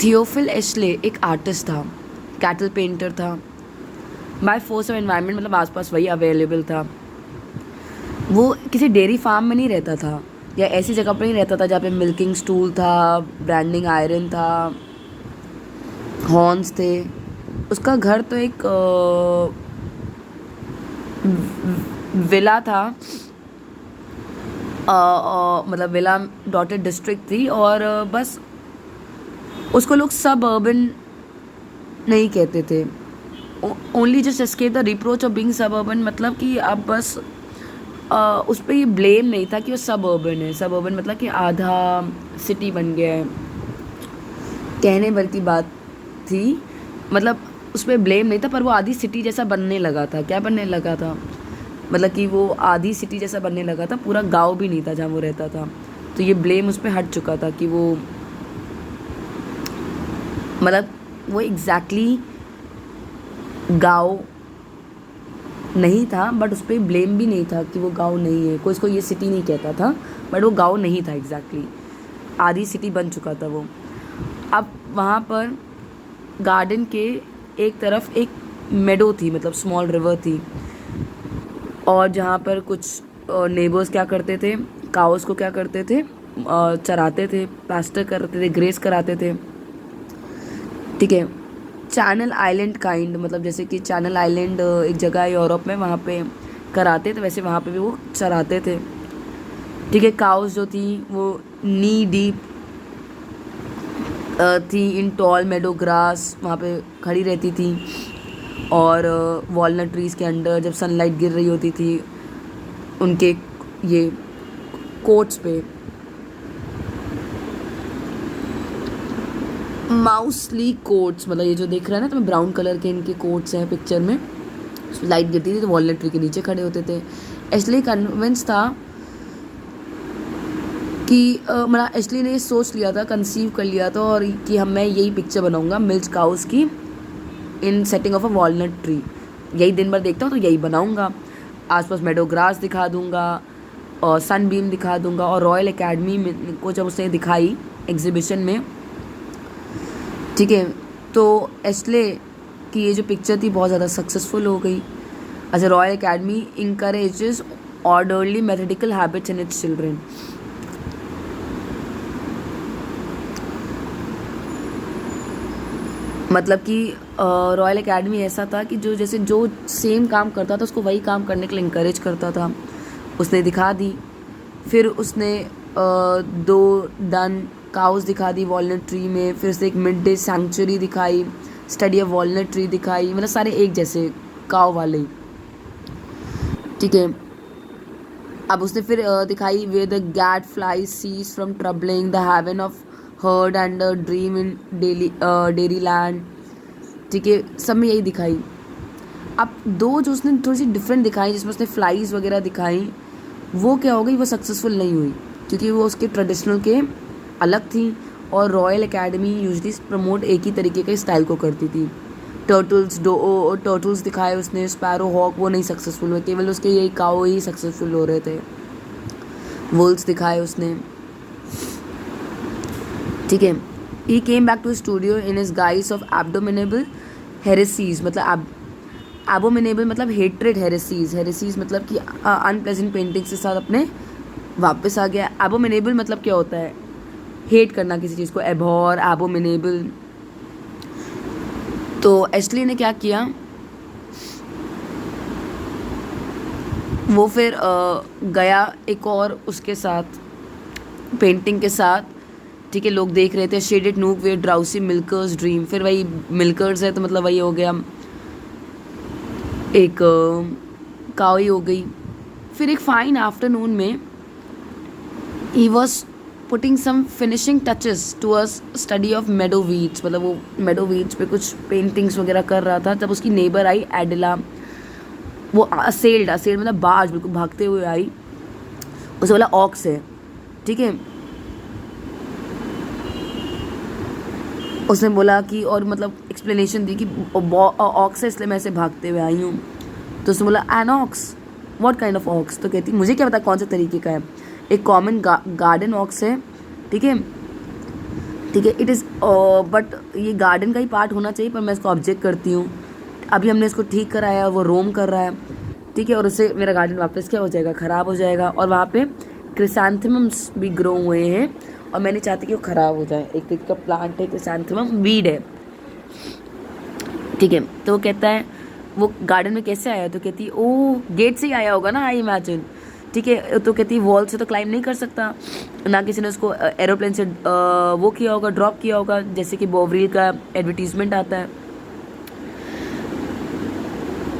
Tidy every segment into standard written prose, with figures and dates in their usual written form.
Theophile Ashley एक artist था, cattle painter था। बाय फोर्स ऑफ एनवायरनमेंट मतलब आसपास वही अवेलेबल था। वो किसी डेयरी फार्म में नहीं रहता था या ऐसी जगह पर नहीं रहता था जहाँ पे मिल्किंग स्टूल था, ब्रांडिंग आयरन था, हॉर्न्स थे। उसका घर तो एक विला था, मतलब विला डॉटेड डिस्ट्रिक्ट थी। और बस उसको लोग सब अर्बन नहीं कहते थे। Only just escape the reproach of being सब अर्बन, मतलब कि आप बस उस पर ये ब्लेम नहीं था कि वो सब अर्बन है। सब अर्बन मतलब कि आधा सिटी बन गया है, कहने भर की बात थी। मतलब उस पर ब्लेम नहीं था, पर वो आधी सिटी जैसा बनने लगा था। क्या बनने लगा था, मतलब कि वो आधी सिटी जैसा बनने लगा था, पूरा गांव भी नहीं था जहाँ वो रहता था। तो ये ब्लेम उस पर हट चुका था कि वो मतलब वो एग्जैक्टली गांव नहीं था, बट उस पर ब्लेम भी नहीं था कि वो गांव नहीं है। कोई इसको ये सिटी नहीं कहता था, बट वो गांव नहीं था एग्जैक्टली, आधी सिटी बन चुका था वो। अब वहाँ पर गार्डन के एक तरफ एक मेडो थी, मतलब स्मॉल रिवर थी। और जहाँ पर कुछ नेबर्स क्या करते थे, काउस को क्या करते थे, चराते थे, पास्टर करते थे, ग्रेस कराते थे। ठीक है। चैनल आइलैंड काइंड, मतलब जैसे कि चैनल आइलैंड एक जगह है यूरोप में, वहाँ पे कराते थे, वैसे वहाँ पे भी वो चराते थे। ठीक है। काउस जो थी वो नी डीप थी इन टॉल मेडो ग्रास, वहाँ पे खड़ी रहती थी। और वॉलनट ट्रीज़ के अंडर जब सनलाइट गिर रही होती थी उनके ये कोट्स पे, माउसली कोट्स, मतलब ये जो देख रहा है ना तुम्हें ब्राउन कलर के इनके कोट्स हैं पिक्चर में। लाइट गिरती थी तो वॉलनट ट्री के नीचे खड़े होते थे। इसलिए कन्विंस था कि मतलब एशली ने सोच लिया था, कंसीव कर लिया था, और कि मैं यही पिक्चर बनाऊंगा मिल्क काउस की in setting of a walnut tree. यही दिन भर देखता हूँ तो यही बनाऊंगा। आसपास मेडो ग्रास दिखा दूंगा और सनबीम दिखा दूंगा। और रॉयल एकेडमी में को जब उसने दिखाई एग्जीबिशन में, ठीक है, तो एशले की ये जो पिक्चर थी बहुत ज़्यादा सक्सेसफुल हो गई। अच्छा, royal academy encourages orderly mathematical habits in its children. मतलब कि रॉयल एकेडमी ऐसा था कि जो जैसे जो सेम काम करता था उसको वही काम करने के लिए इंकरेज करता था। उसने दिखा दी। फिर उसने दो डन काउस दिखा दी वॉलनट ट्री में। फिर उसने एक मिड डे सैंक्चुरी दिखाई, स्टडी ऑफ वॉलनट ट्री दिखाई, मतलब सारे एक जैसे काव वाले। ठीक है। अब उसने फिर दिखाई way the gadflies cease from troubling the heaven of herd and dream in dairy land. ठीक है, सब में यही दिखाई। अब दो जो उसने थोड़ी सी डिफरेंट दिखाई, जिसमें उसने फ्लाइज वगैरह दिखाई, वो क्या हो गई, वो सक्सेसफुल नहीं हुई क्योंकि वो उसके ट्रेडिशनल के अलग थी। और रॉयल एकेडमी यूजली प्रमोट एक ही तरीके के स्टाइल को करती थी। टर्टल्स दिखाए उसने, स्पैरो हॉक, वो नहीं सक्सेसफुल हुए, केवल उसके यही काओ ही सक्सेसफुल हो रहे थे। वुल्स दिखाए उसने। ठीक है। He came back to studio in his guise of abominable heresies, मतलब एबोमिनेबल मतलब हेट्रेड, हेरेसीज मतलब कि अनप्लेजेंट पेंटिंग्स के साथ अपने वापस आ गया। एबोमिनेबल मतलब क्या होता है, हेट करना किसी चीज़ को, एबॉर, एबोमिनेबल। तो एशली ने क्या किया, वो फिर गया एक और उसके साथ पेंटिंग के साथ। ठीक है, लोग देख रहे थे। शेडेड नूक वे ड्राउसी मिल्कर्स ड्रीम, फिर वही मिल्कर्स है तो मतलब वही हो गया, एक कावई हो गई। फिर एक फाइन आफ्टरनून में he was putting some finishing touches to a study of meadow weeds, मतलब वो मेडो वीड्स पे कुछ पेंटिंग्स वगैरह कर रहा था। तब उसकी नेबर आई एडिला, वो असेल्ड मतलब बाज बिल्कुल भागते हुए आई। उसे बोला ऑक्स है। ठीक है, उसने बोला कि, और मतलब एक्सप्लेनेशन दी कि ऑक्स है इसलिए मैं ऐसे भागते हुए आई हूँ। तो उसने बोला an ox, what kind of aux. तो कहती मुझे क्या पता कौन से तरीके का है, एक कॉमन गार्डन ऑक्स है। ठीक है, ठीक है। इट इज़ बट ये गार्डन का ही पार्ट होना चाहिए, पर मैं इसको ऑब्जेक्ट करती हूँ। अभी हमने इसको ठीक कराया, वो रोम कर रहा है, ठीक है, और उससे मेरा गार्डन वापस क्या हो जाएगा, ख़राब हो जाएगा। और वहाँ पे क्रिसैंथेमम्स भी ग्रो हुए हैं और मैं नहीं चाहती कि वो ख़राब हो जाए। एक तरीके का प्लांट है, क्रिसैंथेमम वीड है, ठीक है। तो वो कहता है वो गार्डन में कैसे आया, तो कहती है ओ गेट से ही आया होगा ना, आई इमेजिन, ठीक है। तो कहती है वॉल से तो क्लाइंब नहीं कर सकता, ना किसी ने उसको एरोप्लेन से वो किया होगा, ड्रॉप किया होगा, जैसे कि बोवरील का एडवर्टीजमेंट आता है।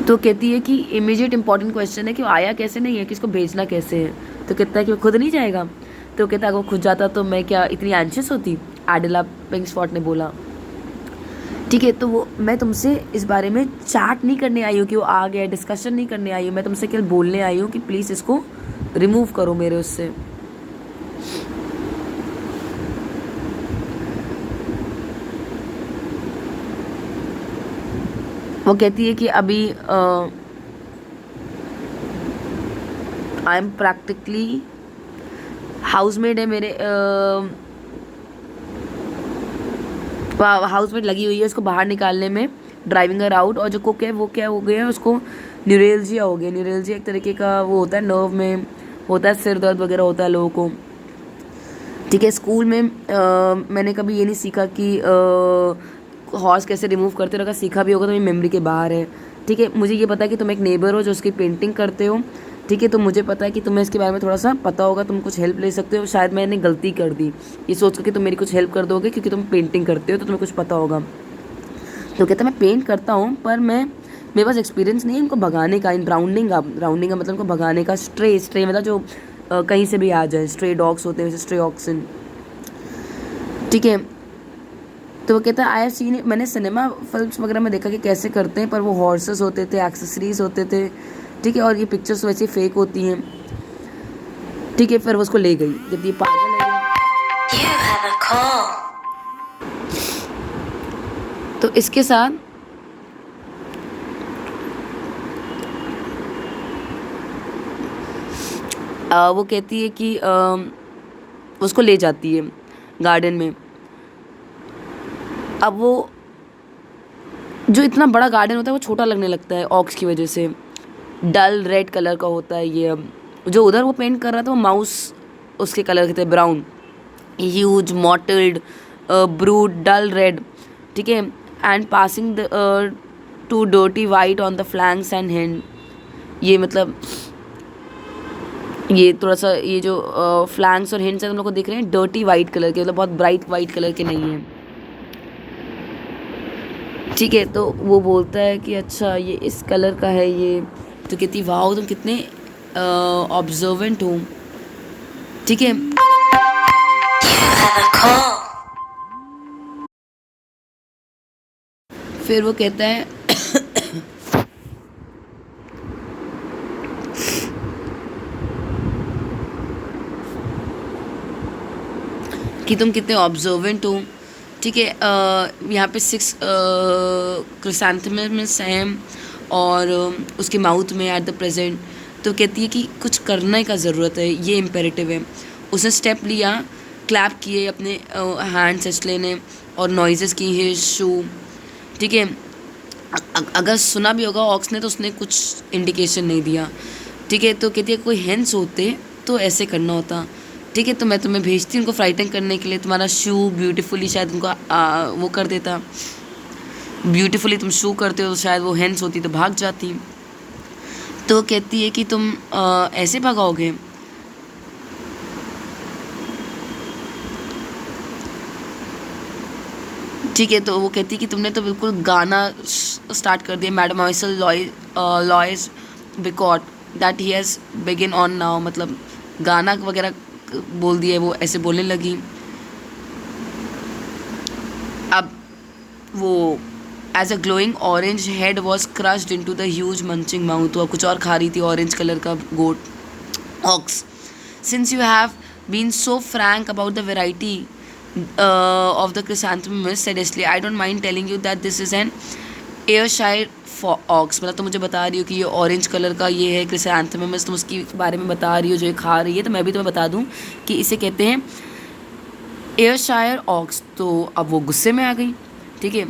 तो कहती है कि इमीडिएट इंपॉर्टेंट क्वेश्चन है कि वो आया कैसे नहीं है, कि इसको भेजना कैसे है। तो कहता है कि वो खुद नहीं जाएगा। तो कहता है अगर वो खुद जाता तो मैं क्या इतनी एंशियस होती, एडेला पिंकस्पॉट ने बोला, ठीक है। तो वो मैं तुमसे इस बारे में चैट नहीं करने आई हूँ कि वो आ गया, डिस्कशन नहीं करने आई हूँ, मैं तुमसे केवल बोलने आई हूँ कि प्लीज़ इसको रिमूव करो मेरे उससे। वो कहती है कि अभी आई एम प्रैक्टिकली हाउसमेड है मेरे, हाउसमेट लगी हुई है उसको बाहर निकालने में, ड्राइविंग हर आउट। और जो कुक है वो क्या हो गया, उसको न्यूरेल्जिया हो गया। न्यूरेल्जिया एक तरीके का वो होता है, नर्व में होता है, सिर दर्द वगैरह होता है लोगों को, ठीक है। स्कूल में मैंने कभी ये नहीं सीखा कि हॉर्स कैसे रिमूव करते हो, अगर सीखा भी होगा तो मेरी मेमोरी के बाहर है, ठीक है। मुझे ये पता है कि तुम एक नेबर हो जो उसकी पेंटिंग करते हो, ठीक है। तो मुझे पता है कि तुम्हें इसके बारे में थोड़ा सा पता होगा, तुम कुछ हेल्प ले सकते हो। शायद मैंने गलती कर दी ये सोच कर कि तुम मेरी कुछ हेल्प कर दोगे, क्योंकि तुम पेंटिंग करते हो तो तुम्हें कुछ पता होगा। तो कहता मैं पेंट करता हूँ, पर मेरे पास एक्सपीरियंस नहीं है इनको भगाने का, इन राउंडिंग का मतलब इनको भगाने का। स्ट्रे मतलब जो कहीं से भी आ जाए, स्ट्रे डॉग्स होते हैं वैसे स्ट्रे ऑक्सन, ठीक है। तो वो कहता है आई हैव सीन, मैंने सिनेमा फिल्म्स वगैरह में देखा कि कैसे करते हैं, पर वो हॉर्सेस होते थे, एक्सेसरीज होते थे, ठीक है। और ये पिक्चर्स वैसे फेक होती हैं, ठीक है। फिर वो उसको ले गई, जब ये पागल है तो इसके साथ वो कहती है कि उसको ले जाती है गार्डन में। अब वो जो इतना बड़ा गार्डन होता है वो छोटा लगने लगता है ऑक्स की वजह से, डल रेड कलर का होता है ये। अब जो उधर वो पेंट कर रहा था वो माउस उसके कलर के थे, ब्राउन, ह्यूज मॉटल्ड ब्रूड डल रेड, ठीक है। And passing the two dirty white on the flanks and hand. ये मतलब ये थोड़ा सा ये जो फ्लैंक्स और हैंड्स हैं तुम लोग को दिख रहे हैं डर्टी वाइट कलर के, मतलब बहुत ब्राइट वाइट कलर के नहीं हैं, ठीक है। तो वो बोलता है कि अच्छा ये इस कलर का है ये। तो कहती वाओ तुम कितने ऑब्जर्वेंट हो, ठीक है। फिर वो कहता है कि तुम कितने ऑब्जर्वेंट हो, ठीक है। यहाँ पे 6 क्रिसैंथेमम्स हैं और उसके माउथ में एट द प्रेजेंट। तो कहती है कि कुछ करने का ज़रूरत है, ये इम्पेरेटिव है। उसने स्टेप लिया, क्लैप किए अपने हैंड सेचले ने और नॉइजेस की है शू, ठीक है। अगर सुना भी होगा ऑक्स ने तो उसने कुछ इंडिकेशन नहीं दिया, ठीक है। तो कहती है कोई हेंस होते तो ऐसे करना होता, ठीक है। तो मैं तुम्हें भेजती उनको फ्राइटन करने के लिए, तुम्हारा शू ब्यूटीफुली शायद उनको वो कर देता, ब्यूटीफुली तुम शू करते हो तो शायद वो हेंस होती तो भाग जाती। तो कहती है कि तुम ऐसे भगाओगे, ठीक है। तो वो कहती है कि तुमने तो बिल्कुल गाना स्टार्ट कर दिया, madam Maisel Loyce because that he has begin on now, मतलब गाना वगैरह बोल दिया। वो ऐसे बोलने लगी। अब वो as a glowing orange head was crushed in to the huge munching mouth. तो कुछ और खा रही थी ऑरेंज कलर का goat ox. Since you have been so frank about the variety of the chrysanthemum said Leslie, I don't mind telling you that this is an Ayrshire ox। मतलब तुम मुझे बता रही हो कि ये ऑरेंज कलर का ये है क्रिसैंथेमम, तुम उसके बारे में बता रही हो जो ये खा रही है, तो मैं भी तुम्हें बता दूं कि इसे कहते हैं एयरशायर ऑक्स तो अब वो गुस्से में आ गई, ठीक है।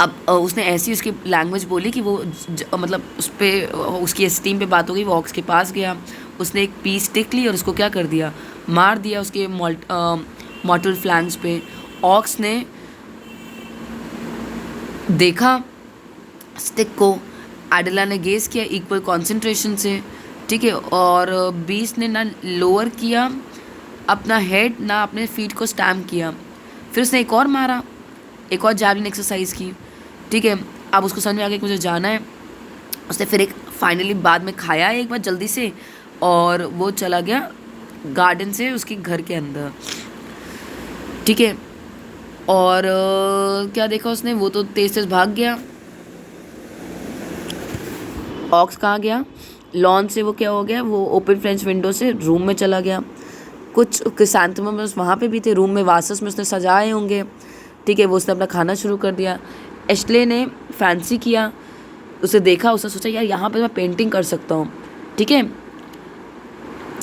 अब उसने ऐसी उसकी लैंग्वेज बोली कि वो मतलब उस पर उसकी एस्टीम पे बात हो गई। वो ऑक्स के पास गया, उसने एक पीस स्टिक ली और उसको क्या कर दिया, मार दिया उसके मॉर्टल फ्लैंक्स पे। ऑक्स ने देखा स्टिक को, एडेला ने गेस किया इक्वल कॉन्सेंट्रेशन से, ठीक है, और बीस्ट ने ना लोअर किया अपना हेड ना अपने फीट को स्टैम्प किया। फिर उसने एक और मारा, एक और जैवलिन एक्सरसाइज की, ठीक है। अब उसको समझ में आ गया कि मुझे जाना है। उसने फिर एक फाइनली बाद में खाया एक बार जल्दी से, और वो चला गया गार्डन से उसके घर के अंदर, ठीक है। और क्या देखा उसने, वो तो तेज तेज भाग गया। ऑक्स कहाँ गया, लॉन से वो क्या हो गया, वो ओपन फ्रेंच विंडो से रूम में चला गया। कुछ क्रिसैंथेमम्स वहाँ पे भी थे रूम में, वासस में उसने सजाए होंगे, ठीक है। वो उसने अपना खाना शुरू कर दिया। एश्ले ने फैंसी किया, उसे देखा, उसने सोचा यार यहाँ पे मैं पेंटिंग कर सकता हूँ, ठीक है।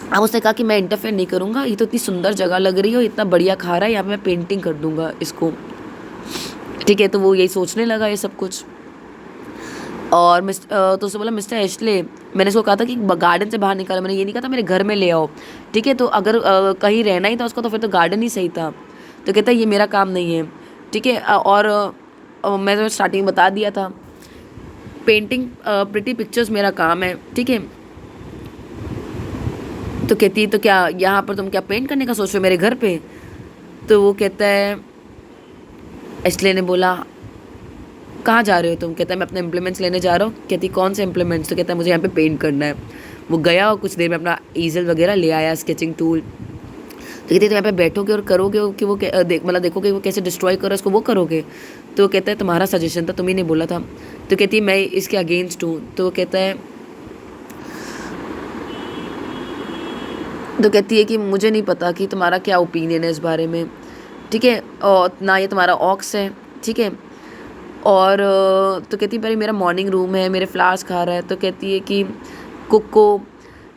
अब उसने कहा कि मैं इंटरफेयर नहीं करूँगा, ये तो इतनी सुंदर जगह लग रही है, इतना बढ़िया खा रहा है, यहाँ पे मैं पेंटिंग कर दूँगा इसको, ठीक है। तो वो यही सोचने लगा ये सब कुछ। और तो उसने बोला मिस्टर एश्ले, मैंने इसको कहा था कि गार्डन से बाहर निकालो, मैंने ये नहीं कहा था मेरे घर में ले आओ, ठीक है। तो अगर कहीं रहना ही था उसको तो फिर तो गार्डन ही सही था। तो कहता है ये मेरा काम नहीं है, ठीक है। और मैं तो स्टार्टिंग में बता दिया था, पेंटिंग प्रिटी पिक्चर्स मेरा काम है, ठीक है। तो कहती है तो क्या यहाँ पर तुम क्या पेंट करने का सोच रहे हो मेरे घर पे। तो वो कहता है, एश्ले ने बोला कहाँ जा रहे हो तुम। कहता है मैं अपने इम्प्लीमेंट्स लेने जा रहा हूँ। कहती कौन से इम्प्लीमेंट्स। तो कहता है मुझे यहाँ पे पेंट करना है। वो गया और कुछ देर में अपना ईजल वगैरह ले आया, स्केचिंग टूल। तो कहती है तो यहाँ पे बैठोगे और करोगे कि वो मतलब देखोगे वो कैसे डिस्ट्रॉय करो उसको, वो करोगे। तो वो कहता है तुम्हारा सजेशन था, तुम ही नहीं बोला था। तो कहती है मैं इसके अगेंस्ट हूँ। तो कहता है, तो कहती है कि मुझे नहीं पता कि तुम्हारा क्या ओपिनियन है इस बारे में, ठीक है, और ना ये तुम्हारा ऑक्स है, ठीक है। और तो कहती है भाई मेरा मॉर्निंग रूम है, मेरे फ्लावर्स खा रहा है। तो कहती है कि कुक को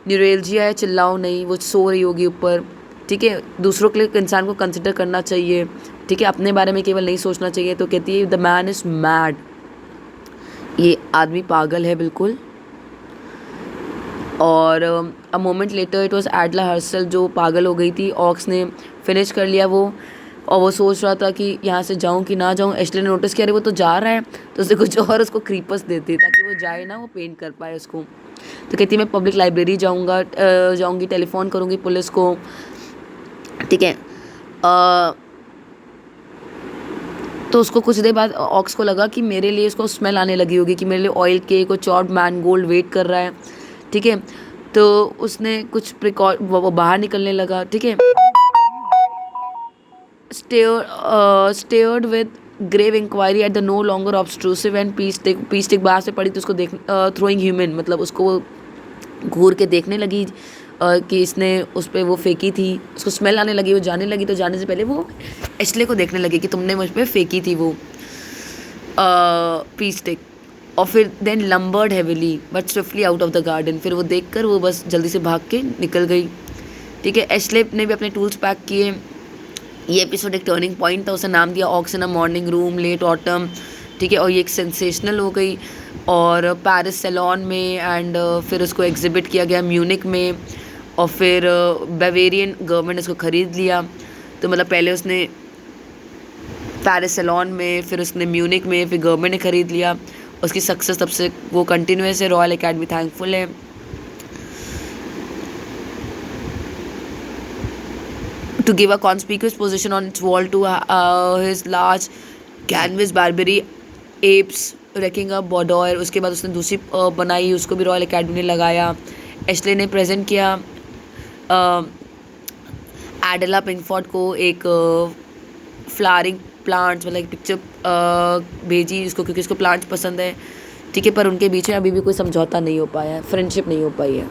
न्यूरेल्जिया है, चिल्लाओ नहीं, वो सो रही होगी ऊपर, ठीक है। दूसरों के लिए इंसान को कंसिडर करना चाहिए, ठीक है, अपने बारे में केवल नहीं सोचना चाहिए। तो कहती है द मैन इज़ मैड, ये आदमी पागल है बिल्कुल। और a moment later it was Adela Hersel जो पागल हो गई थी। ऑक्स ने फिनिश कर लिया वो, और वो सोच रहा था कि यहाँ से जाऊँ कि ना जाऊँ। एश्ले ने नोटिस किया अरे वो तो जा रहा है, तो उसने कुछ और उसको क्रीपर्स देते ताकि वो जाए ना, वो पेंट कर पाए उसको। तो कहती मैं पब्लिक लाइब्रेरी जाऊँगी, टेलीफोन करूँगी पुलिस को, ठीक है। तो उसको कुछ देर बाद ऑक्स को लगा कि मेरे लिए उसको स्मेल आने लगी होगी कि मेरे लिए ऑयल केक और चॉप्ड मैनगोल्ड वेट कर रहा है, ठीक है। तो उसने कुछ वो बाहर निकलने लगा, ठीक है। Stared with grave inquiry at the no longer obtrusive and peace tick बाहर से पड़ी तो उसको देख थ्रोइंग ह्यूमन, मतलब उसको घूर के देखने लगी कि इसने उस पर वो फेंकी थी। उसको स्मेल आने लगी, वो जाने लगी। तो जाने से पहले वो एश्ले को देखने लगी कि तुमने मुझ पर फेंकी थी वो पीस टिक। और फिर then lumbered heavily but swiftly out of the garden. फिर वो देखकर वो बस जल्दी से भाग के निकल गई, ठीक है। एश्ले ने भी अपने टूल्स पैक किए। ये एपिसोड एक टर्निंग पॉइंट था, उसने नाम दिया ox in a morning room late autumn, ठीक है। और ये एक सेंसेशनल हो गई और पेरिस सैलॉन में, एंड फिर उसको एग्जिबिट किया गया म्यूनिक में, और फिर बावेरियन गवर्नमेंट ने उसको ख़रीद लिया। तो मतलब पहले उसने पेरिस सैलॉन में, फिर उसने म्यूनिक में, फिर गवर्नमेंट ने ख़रीद लिया। उसकी सक्सेस तब से वो कंटिन्यूस है। रॉयल एकेडमी थैंकफुल है। To give a conspicuous position on its wall to his large canvas Barbary apes wrecking a boudoir। उसके बाद उसने दूसरी बनाई, उसको भी रॉयल एकेडमी ने लगाया। एश्ले ने प्रेजेंट किया एडेला पिंकफोर्ड को एक फ्लावरिंग प्लांट्स मतलब एक पिक्चर भेजी उसको, क्योंकि उसको प्लांट्स पसंद है, ठीक है। पर उनके बीच में अभी भी कोई समझौता नहीं हो पाया है, फ्रेंडशिप नहीं हो पाई है।